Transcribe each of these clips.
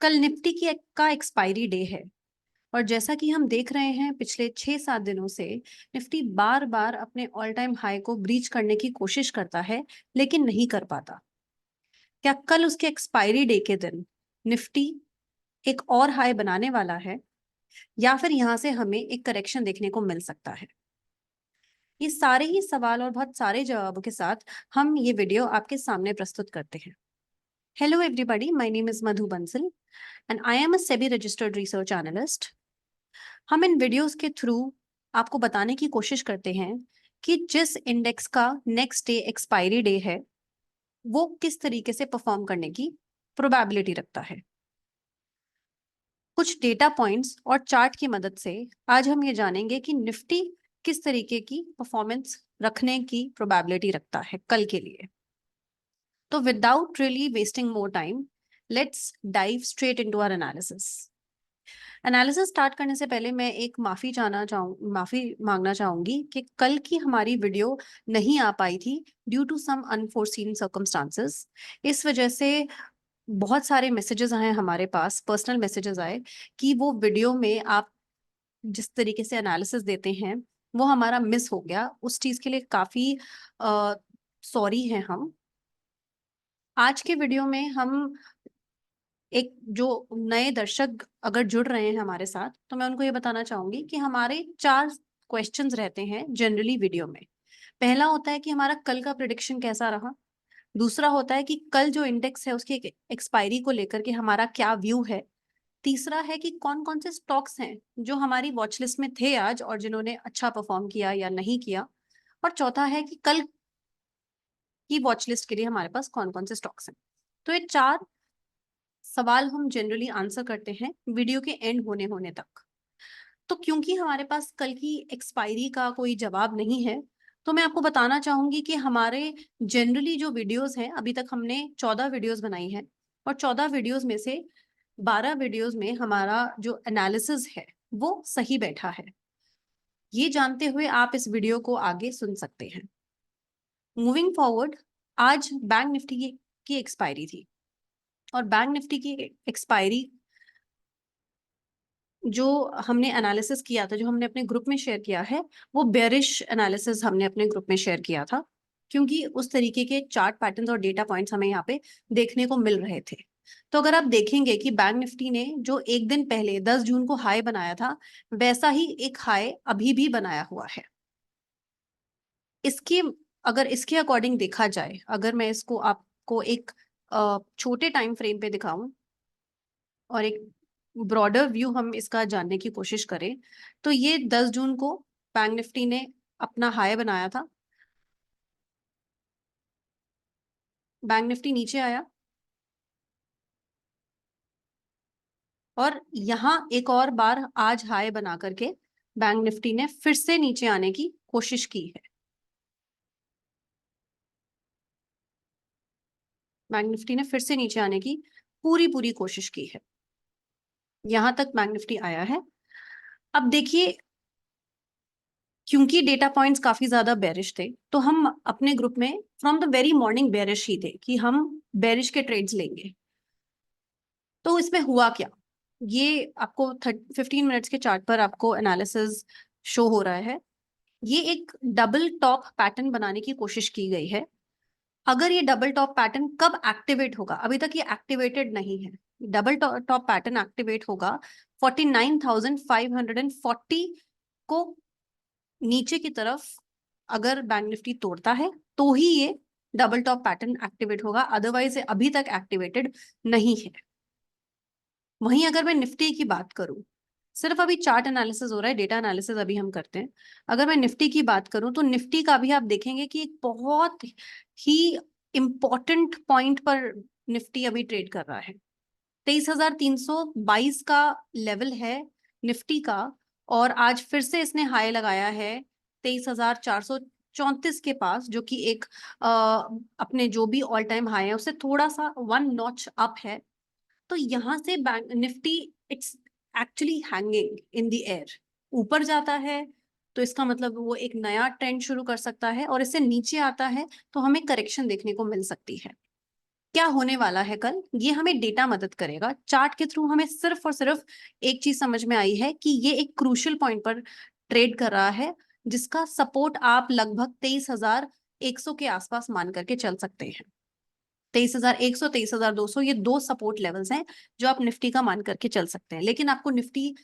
कल निफ्टी का expiry day है और जैसा कि हम देख रहे हैं पिछले 6-7 दिनों से निफ्टी बार बार अपने ऑल टाइम हाई को ब्रीच करने की कोशिश करता है लेकिन नहीं कर पाता। क्या कल उसके एक्सपायरी डे के दिन निफ्टी एक और हाई बनाने वाला है या फिर यहां से हमें एक करेक्शन देखने को मिल सकता है? ये सारे ही सवाल और बहुत सारे जवाबों के साथ हम ये वीडियो आपके सामने प्रस्तुत करते हैं। Hello everybody, my name is Madhu Bansal and I am a SEBI registered research analyst. हम इन वीडियोस के थ्रू आपको बताने की कोशिश करते हैं कि जिस इंडेक्स का नेक्स्ट डे एक्सपायरी डे है वो किस तरीके से परफॉर्म करने की प्रोबेबिलिटी रखता है। कुछ डेटा पॉइंट्स और चार्ट की मदद से आज हम ये जानेंगे कि निफ्टी किस तरीके की परफॉर्मेंस रखने की प्रोबेबिलिटी रखता है कल के लिए। तो without really wasting more time, let's dive straight into our analysis. Analysis start करने से पहले मैं एक माफी मांगना चाहूंगी कि कल की हमारी वीडियो नहीं आ पाई थी due to some unforeseen circumstances. इस वजह से बहुत सारे मैसेजेस आए हमारे पास, पर्सनल मैसेजेस आए कि वो वीडियो में आप जिस तरीके से एनालिसिस देते हैं वो हमारा मिस हो गया। उस चीज के लिए काफी सॉरी हैं हम। आज के वीडियो में हम एक जो नए दर्शक अगर जुड़ रहे हैं हमारे साथ, तो मैं उनको ये बताना चाहूंगी कि हमारे 4 क्वेश्चंस रहते हैं जनरली वीडियो में। पहला होता है कि हमारा कल का प्रिडिक्शन कैसा रहा। दूसरा होता है कि कल जो इंडेक्स है उसकी एक्सपायरी को लेकर के हमारा क्या व्यू है। तीसरा है कि कौन कौन से स्टॉक्स हैं जो हमारी वॉच लिस्ट में थे आज और जिन्होंने अच्छा परफॉर्म किया या नहीं किया। और चौथा है कि कल की वॉच लिस्ट के लिए हमारे पास कौन कौन से स्टॉक्स हैं। तो ये 4 सवाल हम जनरली आंसर करते हैं वीडियो के एंड होने होने तक। तो क्योंकि हमारे पास कल की एक्सपायरी का कोई जवाब नहीं है, तो मैं आपको बताना चाहूंगी कि हमारे जनरली जो वीडियोस हैं, अभी तक हमने 14 वीडियोस बनाई हैं और 14 वीडियोस में से 12 वीडियोस में हमारा जो एनालिसिस है वो सही बैठा है। ये जानते हुए आप इस वीडियो को आगे सुन सकते हैं। मूविंग फॉरवर्ड, आज बैंक निफ्टी की एक्सपायरी थी और बैंक निफ्टी की एक्सपायरी जो हमने एनालिसिस किया था, जो हमने अपने ग्रुप में शेयर किया है, वो बेरिश एनालिसिस हमने अपने ग्रुप में शेयर किया था क्योंकि उस तरीके के चार्ट पैटर्न्स और डेटा पॉइंट्स हमें यहाँ पे देखने को मिल रहे थे। तो अगर आप देखेंगे कि बैंक निफ्टी ने जो एक दिन पहले 10 जून को हाई बनाया था, वैसा ही एक हाई अभी भी बनाया हुआ है। इसके अगर इसके अकॉर्डिंग देखा जाए, अगर मैं इसको आपको एक छोटे टाइम फ्रेम पे दिखाऊं और एक ब्रॉडर व्यू हम इसका जानने की कोशिश करें, तो ये 10 जून को बैंक निफ्टी ने अपना हाई बनाया था। बैंक निफ्टी नीचे आया और यहाँ एक और बार आज हाई बना करके बैंक निफ्टी ने फिर से नीचे आने की कोशिश की है। बैंक निफ्टी ने फिर से नीचे आने की पूरी पूरी कोशिश की है। यहां तक बैंक निफ्टी आया है। अब देखिए, क्योंकि डेटा पॉइंट्स काफी ज्यादा बेरिश थे, तो हम अपने ग्रुप में from the very morning bearish ही थे कि हम बेरिश के ट्रेड्स लेंगे। तो इसमें हुआ क्या, ये आपको 15 मिनट्स के चार्ट पर आपको एनालिसिस शो हो रहा है। ये एक डबल टॉप पैटर्न बनाने की कोशिश की गई है। अगर ये डबल टॉप पैटर्न कब एक्टिवेट होगा, अभी तक ये एक्टिवेटेड नहीं है। डबल टॉप पैटर्न एक्टिवेट होगा 49,540 को नीचे की तरफ अगर बैंक निफ्टी तोड़ता है तो ही ये डबल टॉप पैटर्न एक्टिवेट होगा, अदरवाइज ये अभी तक एक्टिवेटेड नहीं है। वहीं अगर मैं निफ्टी की बात करूं, सिर्फ अभी चार्ट एनालिसिस हो रहा है, डेटा एनालिसिस अभी हम करते हैं। अगर मैं निफ्टी की बात करूं तो निफ्टी का भी आप देखेंगे कि एक बहुत ही इंपॉर्टेंट पॉइंट पर निफ्टी अभी ट्रेड कर रहा है। 23,322 का लेवल है निफ्टी का और आज फिर से इसने हाई लगाया है 23,434 के पास, जो कि एक अपने जो भी ऑल टाइम हाई है उससे थोड़ा सा 1 नॉच अप है। तो यहां से bank Nifty it's actually hanging in the air. ऊपर जाता है तो इसका मतलब वो एक नया ट्रेंड शुरू कर सकता है और इससे नीचे आता है तो हमें करेक्शन देखने को मिल सकती है। क्या होने वाला है कल, ये हमें डेटा मदद करेगा। चार्ट के थ्रू हमें सिर्फ और सिर्फ एक चीज समझ में आई है कि ये एक क्रूशियल पॉइंट पर ट्रेड कर रहा है, जिसका सपोर्ट आप लगभग 23,100 के आसपास मान करके चल सकते हैं। 23,100, 23,200, ये दो सपोर्ट लेवल्स हैं जो आप निफ्टी का मान करके चल सकते हैं। लेकिन आपको निफ्टी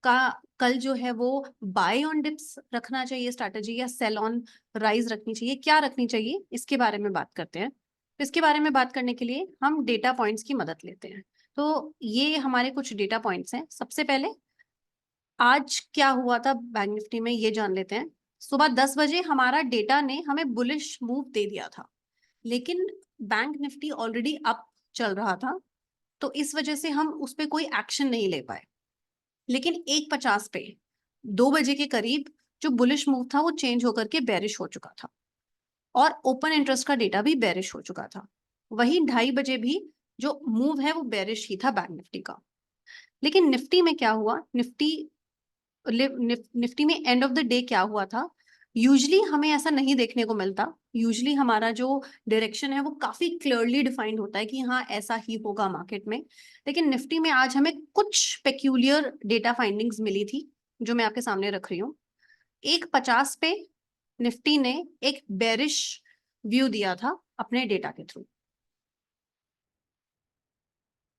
का कल जो है वो बाय ऑन डिप्स रखना चाहिए स्ट्रैटेजी, या सेल ऑन राइज रखनी चाहिए, क्या रखनी चाहिए, इसके बारे में बात करते हैं। तो इसके बारे में बात करने के लिए हम डेटा पॉइंट्स की मदद लेते हैं। तो ये हमारे कुछ डेटा पॉइंट्स हैं। सबसे पहले आज क्या हुआ था बैंक निफ्टी में, ये जान लेते हैं। सुबह 10 बजे हमारा डेटा ने हमें बुलिश मूव दे दिया था, लेकिन बैंक निफ्टी ऑलरेडी अप चल रहा था, तो इस वजह से हम उस पर कोई एक्शन नहीं ले पाए। लेकिन 1:50 पे 2 बजे के करीब जो बुलिश मूव था वो चेंज होकर के बेरिश हो चुका था, और ओपन इंटरेस्ट का डेटा भी बेरिश हो चुका था। वही 2:30 बजे भी जो मूव है वो बेरिश ही था बैंक निफ्टी का। लेकिन निफ्टी में क्या हुआ, निफ्टी में एंड ऑफ द डे क्या हुआ था, यूजली हमें ऐसा नहीं देखने को मिलता। यूजली हमारा जो डायरेक्शन है वो काफी क्लियरली डिफाइंड होता है कि हाँ ऐसा ही होगा मार्केट में। लेकिन निफ्टी में आज हमें कुछ पेक्यूलियर डेटा फाइंडिंग्स मिली थी, जो मैं आपके सामने रख रही हूँ। 1:50 पे निफ्टी ने एक बेरिश व्यू दिया था अपने डेटा के थ्रू,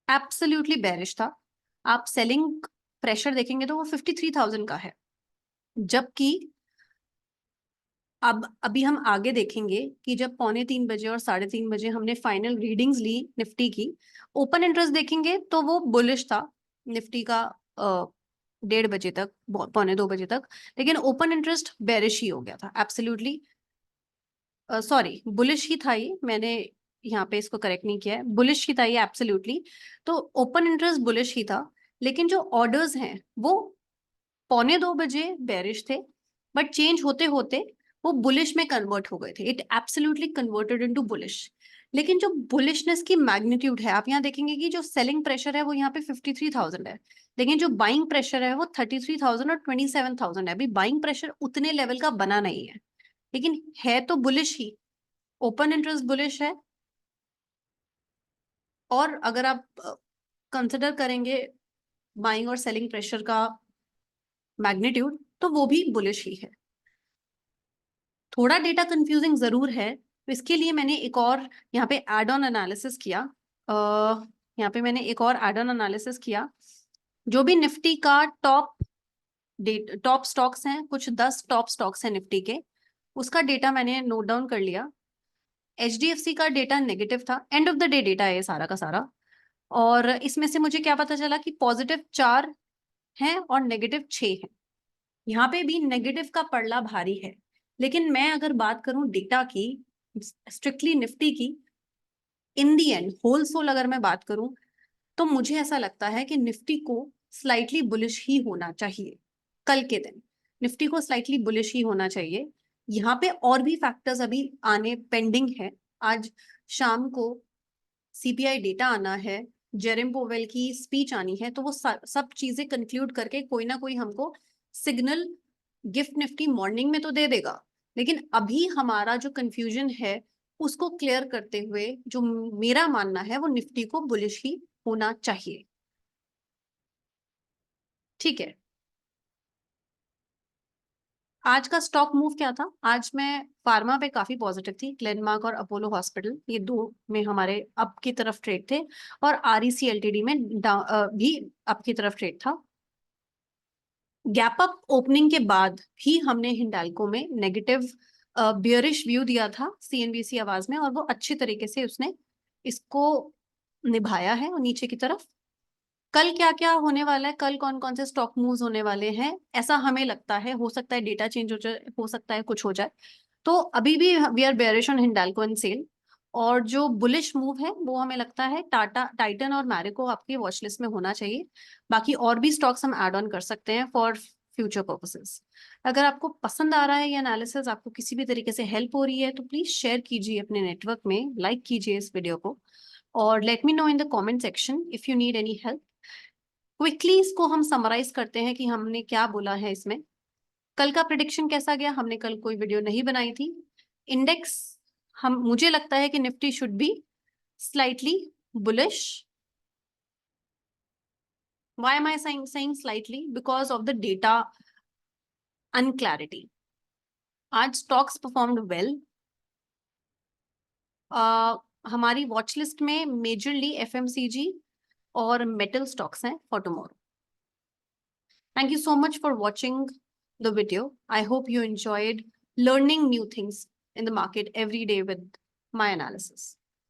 एब्सोल्युटली बेरिश था। आप सेलिंग प्रेशर देखेंगे तो वो 53,000 का है, जबकि अब अभी हम आगे देखेंगे कि जब 2:45 बजे और 3:30 बजे हमने फाइनल रीडिंग्स ली निफ्टी की, ओपन इंटरेस्ट देखेंगे तो वो बुलिश था निफ्टी का 1:30 बजे तक, 2:45 तक। लेकिन ओपन इंटरेस्ट बेरिश ही हो गया था एब्सोल्युटली, सॉरी बुलिश ही था ये, मैंने यहाँ पे इसको करेक्ट नहीं किया है, बुलिश ही था ये एब्सोल्युटली। तो ओपन इंटरेस्ट बुलिश ही था, लेकिन जो ऑर्डर्स हैं वो 2:45 बजे बेरिश थे, बट चेंज होते होते वो बुलिश में कन्वर्ट हो गए थे। It absolutely converted into bullish. लेकिन जो बुलिशनेस की मैग्नीट्यूड है, आप यहाँ देखेंगे कि जो सेलिंग प्रेशर है वो यहाँ पे 53,000 है, लेकिन जो बाइंग प्रेशर है वो 33,000 और 27,000 है। अभी बाइंग प्रेशर उतने लेवल का बना नहीं है, लेकिन है तो बुलिश ही। ओपन इंटरेस्ट बुलिश है, और अगर आप कंसिडर करेंगे बाइंग और सेलिंग प्रेशर का मैग्नीट्यूड, तो वो भी बुलिश ही है। थोड़ा डेटा कंफ्यूजिंग जरूर है, तो इसके लिए मैंने एक और यहाँ पे एड ऑन एनालिसिस किया। यहाँ पे मैंने एक और एड ऑन एनालिसिस किया। जो भी निफ्टी का टॉप स्टॉक्स हैं, कुछ 10 टॉप स्टॉक्स हैं निफ्टी के, उसका डेटा मैंने नोट डाउन कर लिया। HDFC का डेटा नेगेटिव था, end of the day data है सारा का सारा। और इसमें से मुझे क्या पता चला कि +4 हैं और -6 हैं। यहाँ पे भी नेगेटिव का पड़ला भारी है। लेकिन मैं अगर बात करूं डेटा की, स्ट्रिक्टली निफ्टी की, इन दी एंड होल सोल अगर मैं बात करूं, तो मुझे ऐसा लगता है कि निफ्टी को स्लाइटली बुलिश ही होना चाहिए। कल के दिन निफ्टी को स्लाइटली बुलिश ही होना चाहिए। यहाँ पे और भी फैक्टर्स अभी आने पेंडिंग है। आज शाम को CPI डेटा आना है, जेरेम पोवेल की स्पीच आनी है, तो वो सब चीजें कंक्लूड करके कोई ना कोई हमको सिग्नल गिफ्ट निफ्टी मॉर्निंग में तो दे देगा। लेकिन अभी हमारा जो कंफ्यूजन है उसको क्लियर करते हुए जो मेरा मानना है वो निफ्टी को बुलिश ही होना चाहिए। ठीक है, आज का स्टॉक मूव क्या था? आज मैं फार्मा पे काफी पॉजिटिव थी। ग्लेनमार्क और अपोलो हॉस्पिटल, ये दो में हमारे अप की तरफ ट्रेड थे, और REC LTD में भी अप की तरफ ट्रेड था। गैप अप ओपनिंग के बाद ही हमने हिंडाल्को में नेगेटिव बियरिश व्यू दिया था CNBC आवाज में, और वो अच्छी तरीके से उसने इसको निभाया है और नीचे की तरफ। कल क्या क्या होने वाला है, कल कौन कौन से स्टॉक मूव्स होने वाले हैं, ऐसा हमें लगता है। हो सकता है डेटा चेंज हो जाए, हो सकता है कुछ हो जाए। तो अभी भी we are bearish on Hindalco and SAIL. और जो बुलिश मूव है वो हमें लगता है टाटा, टाइटन और मैरिको आपकी वॉच लिस्ट में होना चाहिए। बाकी और भी स्टॉक्स हम ऐड ऑन कर सकते हैं फॉर फ्यूचर पर्पसेस। अगर आपको पसंद आ रहा है ये एनालिसिस, आपको किसी भी तरीके से हेल्प हो रही है, तो प्लीज शेयर कीजिए अपने नेटवर्क में, लाइक कीजिए इस वीडियो को, और let me know in the comment section if you need any help. Quickly इसको हम समराइज करते हैं कि हमने क्या बोला है इसमें। कल का प्रिडिक्शन कैसा गया? हमने कल कोई वीडियो नहीं बनाई थी। इंडेक्स, हम मुझे लगता है कि Nifty should be slightly bullish. Why am I saying slightly? Because of the data unclarity. आज stocks performed well. हमारी वॉच लिस्ट में मेजरली FMCG और मेटल स्टॉक्स हैं for tomorrow. Thank you so much for watching the video. I hope you enjoyed learning new things in the market every day with my analysis.